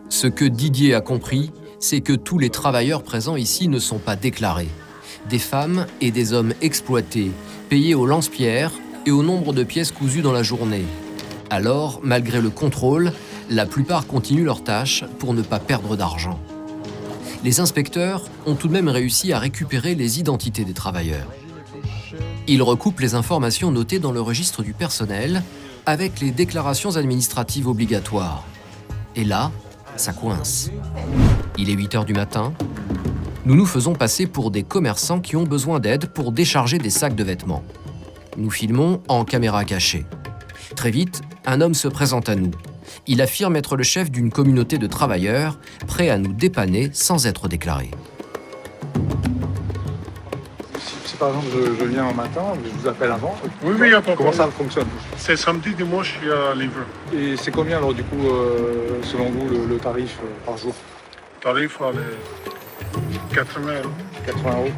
Ce que Didier a compris, c'est que tous les travailleurs présents ici ne sont pas déclarés. Des femmes et des hommes exploités, payés au lance-pierre et au nombre de pièces cousues dans la journée. Alors, malgré le contrôle, la plupart continuent leurs tâches pour ne pas perdre d'argent. Les inspecteurs ont tout de même réussi à récupérer les identités des travailleurs. Ils recoupent les informations notées dans le registre du personnel avec les déclarations administratives obligatoires. Et là, ça coince. Il est 8 h du matin. Nous nous faisons passer pour des commerçants qui ont besoin d'aide pour décharger des sacs de vêtements. Nous filmons en caméra cachée. Très vite, un homme se présente à nous. Il affirme être le chef d'une communauté de travailleurs, prêt à nous dépanner sans être déclaré. Si par exemple je viens un matin, je vous appelle avant. Oui, il n'y a pas de Comment problème. ça fonctionne? C'est samedi, dimanche, il y a livreur. Et c'est combien alors du coup, selon vous, le tarif par jour? Tarif, allez, 80 €. 80 €.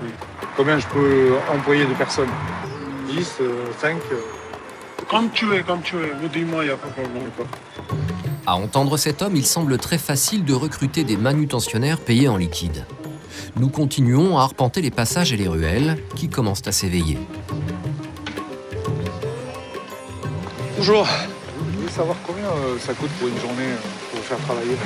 Combien je peux employer de personnes? 10, 5 Comme tu veux. Vous dis-moi, il n'y a pas de problème. À entendre cet homme, il semble très facile de recruter des manutentionnaires payés en liquide. Nous continuons à arpenter les passages et les ruelles qui commencent à s'éveiller. Bonjour. Je voulais savoir combien ça coûte pour une journée pour vous faire travailler.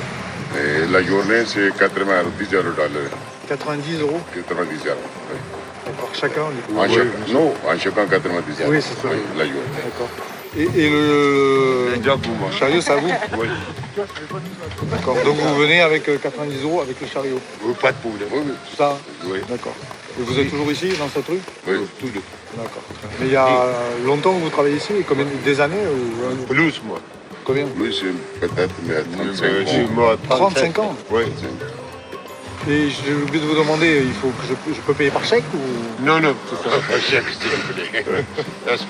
Et la journée, c'est 80 €, 10 € $. 90 €. 90 €. Oui. D'accord, chacun du coup. Non, en chacun 90 €. Oui, c'est ça. Oui, la journée. D'accord. Et le chariot, c'est à vous? Oui. D'accord. Donc vous venez avec 90 € avec le chariot. Pas de problème. Oui, Tout ça? oui. D'accord. Et vous êtes toujours ici, dans cette rue? Oui, tous deux. D'accord. Mais il y a longtemps que vous travaillez ici? Combien, des années ou... Plus, moi. Combien? Plus, peut-être, mais 35 ans. 35 ans? Oui. Et j'ai oublié de vous demander, il faut que je peux payer par chèque ou... Non, c'est ça. Pas chèque, s'il vous plaît. Espèce.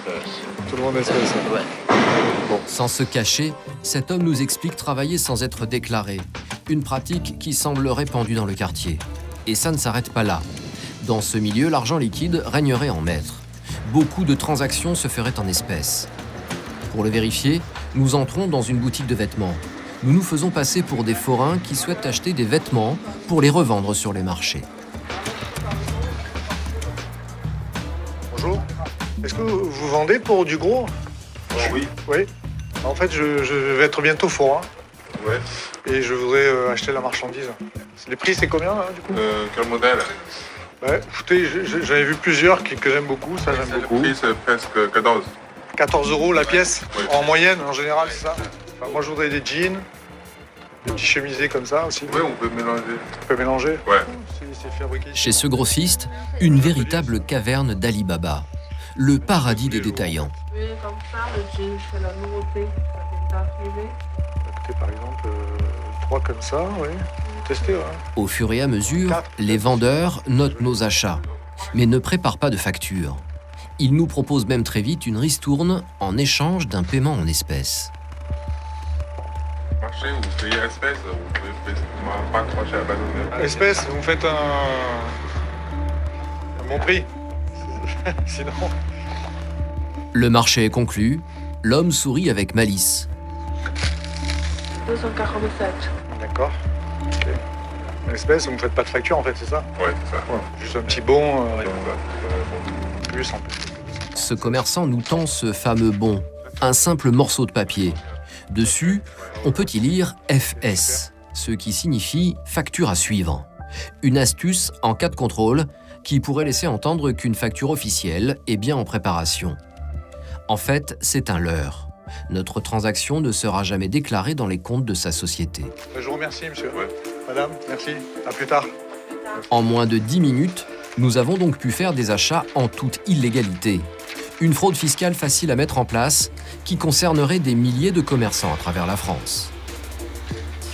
Tout le monde espèce. Sans se cacher, cet homme nous explique travailler sans être déclaré. Une pratique qui semble répandue dans le quartier. Et ça ne s'arrête pas là. Dans ce milieu, l'argent liquide régnerait en maître. Beaucoup de transactions se feraient en espèces. Pour le vérifier, nous entrons dans une boutique de vêtements. Nous nous faisons passer pour des forains qui souhaitent acheter des vêtements pour les revendre sur les marchés. Bonjour. Est-ce que vous vendez pour du gros? Oui. Oui. En fait, je vais être bientôt forain Oui. et je voudrais acheter la marchandise. Les prix, c'est combien là, du coup? Quel modèle? Ouais, écoutez, j'en ai vu plusieurs que j'aime beaucoup, ça j'aime beaucoup. Le prix, c'est presque 14. 14 € la pièce, Oui. en moyenne, en général, c'est ça? Enfin, moi, je voudrais des jeans, des petits chemisés comme ça aussi. Oui, on peut mélanger. On peut mélanger? Ouais. C'est fabriqué. Chez ce grossiste, une véritable caverne d'Ali Baba, le paradis des détaillants. Oui, comme ça, le jean, c'est la nouveauté. Ça vient d'arriver. Écoutez, par exemple, 3 comme ça, oui. Testez, ouais. Au fur et à mesure, les vendeurs notent nos achats, mais ne préparent pas de facture. Ils nous proposent même très vite une ristourne en échange d'un paiement en espèces. Marché, vous payez espèce, vous pouvez payer pas trop cher à bâtonner. Espèce, vous me faites un bon prix. Sinon... Le marché est conclu, l'homme sourit avec malice. 247. D'accord. Ok. Espèce, vous me faites pas de facture en fait, c'est ça? Ouais, c'est ça. Voilà. Juste un petit bon, Ouais. plus en plus. Ce commerçant nous tend ce fameux bon, un simple morceau de papier. Dessus, on peut y lire FS, ce qui signifie facture à suivre. Une astuce en cas de contrôle qui pourrait laisser entendre qu'une facture officielle est bien en préparation. En fait, c'est un leurre. Notre transaction ne sera jamais déclarée dans les comptes de sa société. Je vous remercie, monsieur. Ouais. Madame, merci. À plus tard. En moins de 10 minutes, nous avons donc pu faire des achats en toute illégalité. Une fraude fiscale facile à mettre en place qui concernerait des milliers de commerçants à travers la France.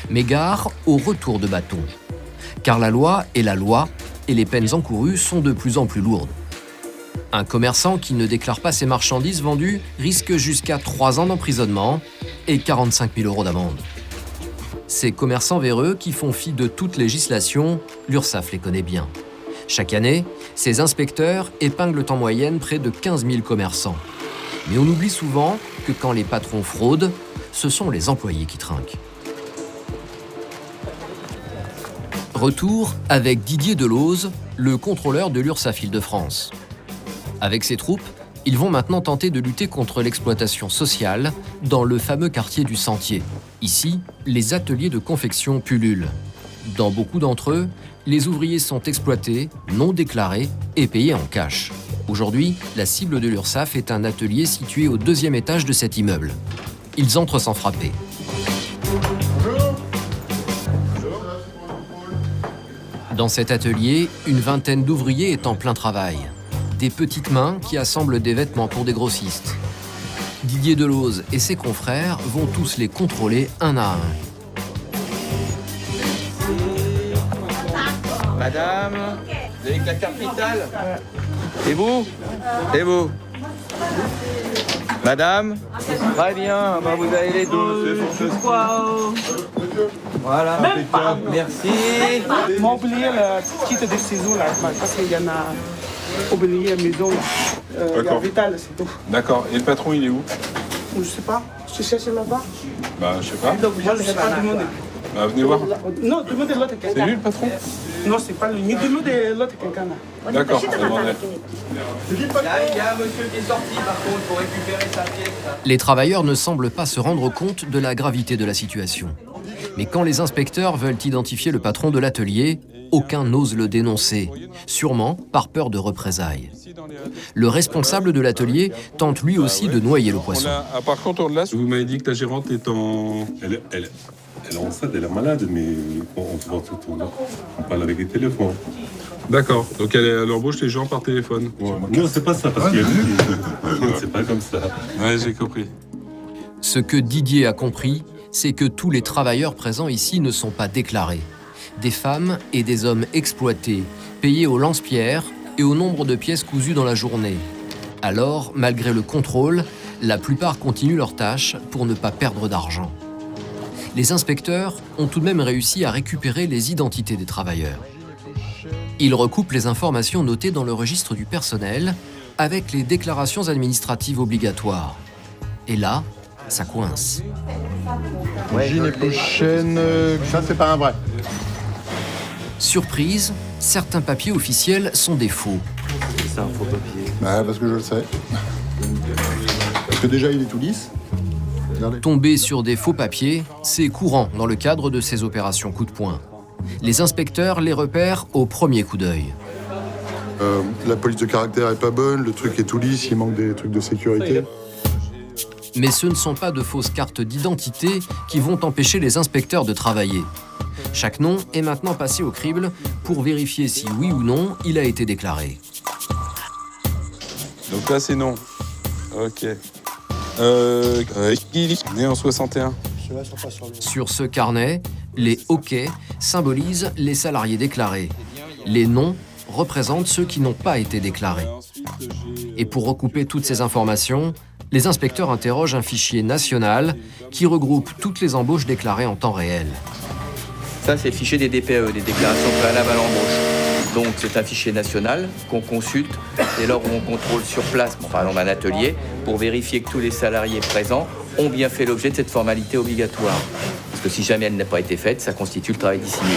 Mais gare au retour de bâton. Car la loi est la loi et les peines encourues sont de plus en plus lourdes. Un commerçant qui ne déclare pas ses marchandises vendues risque jusqu'à 3 ans d'emprisonnement et 45 000 € d'amende. Ces commerçants véreux qui font fi de toute législation, l'URSSAF les connaît bien. Chaque année, ces inspecteurs épinglent en moyenne près de 15 000 commerçants. Mais on oublie souvent que quand les patrons fraudent, ce sont les employés qui trinquent. Retour avec Didier Delose, le contrôleur de l'URSSAF Île-de-France. Avec ses troupes, ils vont maintenant tenter de lutter contre l'exploitation sociale dans le fameux quartier du Sentier. Ici, les ateliers de confection pullulent. Dans beaucoup d'entre eux, les ouvriers sont exploités, non déclarés et payés en cash. Aujourd'hui, la cible de l'URSSAF est un atelier situé au 2e étage de cet immeuble. Ils entrent sans frapper. Dans cet atelier, une vingtaine d'ouvriers est en plein travail. Des petites mains qui assemblent des vêtements pour des grossistes. Didier Delose et ses confrères vont tous les contrôler un à un. Madame, vous avez que la carte vitale? Et vous? Et vous? Madame? Très bien, bah vous avez les 12. Voilà, merci. Ils m'ont oublié le titre de séjour là, parce qu'il y en a oublié à la maison. Il y a Vital, c'est tout. D'accord. Et le patron, il est où? Je sais pas, je cherche là-bas. Bah, je sais pas. Donc, moi, je ne sais pas demander. Bah, venez voir. Non, demandez l'autre quelqu'un. C'est lui le patron? Non, c'est pas lui. Mais demandez l'autre quelqu'un là. D'accord, demandez. Il y a un monsieur qui est sorti par contre pour récupérer sa pièce. Les travailleurs ne semblent pas se rendre compte de la gravité de la situation. Mais quand les inspecteurs veulent identifier le patron de l'atelier, aucun n'ose le dénoncer, sûrement par peur de représailles. Le responsable de l'atelier tente lui aussi de noyer le poisson. Par contre, on l'a. Vous m'avez dit que la gérante est en... Elle est enceinte, elle est malade, mais on se voit tout le temps. On parle avec les téléphones. D'accord. Donc elle embauche les gens par téléphone. Ouais. Non, c'est pas ça, parce qu'il y a c'est pas comme ça. Ouais, j'ai compris. Ce que Didier a compris, c'est que tous les travailleurs présents ici ne sont pas déclarés. Des femmes et des hommes exploités, payés au lance-pierre et au nombre de pièces cousues dans la journée. Alors, malgré le contrôle, la plupart continuent leurs tâches pour ne pas perdre d'argent. Les inspecteurs ont tout de même réussi à récupérer les identités des travailleurs. Ils recoupent les informations notées dans le registre du personnel avec les déclarations administratives obligatoires. Et là, ça coince. L'année prochaine, ça c'est pas un vrai. Surprise, certains papiers officiels sont des faux. C'est un faux papier. Bah, parce que je le sais. Parce que déjà il est tout lisse. Regardez. Tomber sur des faux papiers, c'est courant dans le cadre de ces opérations coup de poing. Les inspecteurs les repèrent au premier coup d'œil. La police de caractère est pas bonne, le truc est tout lisse, il manque des trucs de sécurité. Mais ce ne sont pas de fausses cartes d'identité qui vont empêcher les inspecteurs de travailler. Chaque nom est maintenant passé au crible pour vérifier si oui ou non il a été déclaré. Donc là, c'est non. Ok. Né en 61. Sur ce carnet, les OK symbolisent les salariés déclarés. Les non représentent ceux qui n'ont pas été déclarés. Et pour recouper toutes ces informations, les inspecteurs interrogent un fichier national qui regroupe toutes les embauches déclarées en temps réel. Ça, c'est le fichier des DPE, des déclarations préalables à l'embauche. Donc, c'est un fichier national qu'on consulte et lors où on contrôle sur place, enfin dans un atelier, pour vérifier que tous les salariés présents ont bien fait l'objet de cette formalité obligatoire. Parce que si jamais elle n'a pas été faite, ça constitue le travail dissimulé.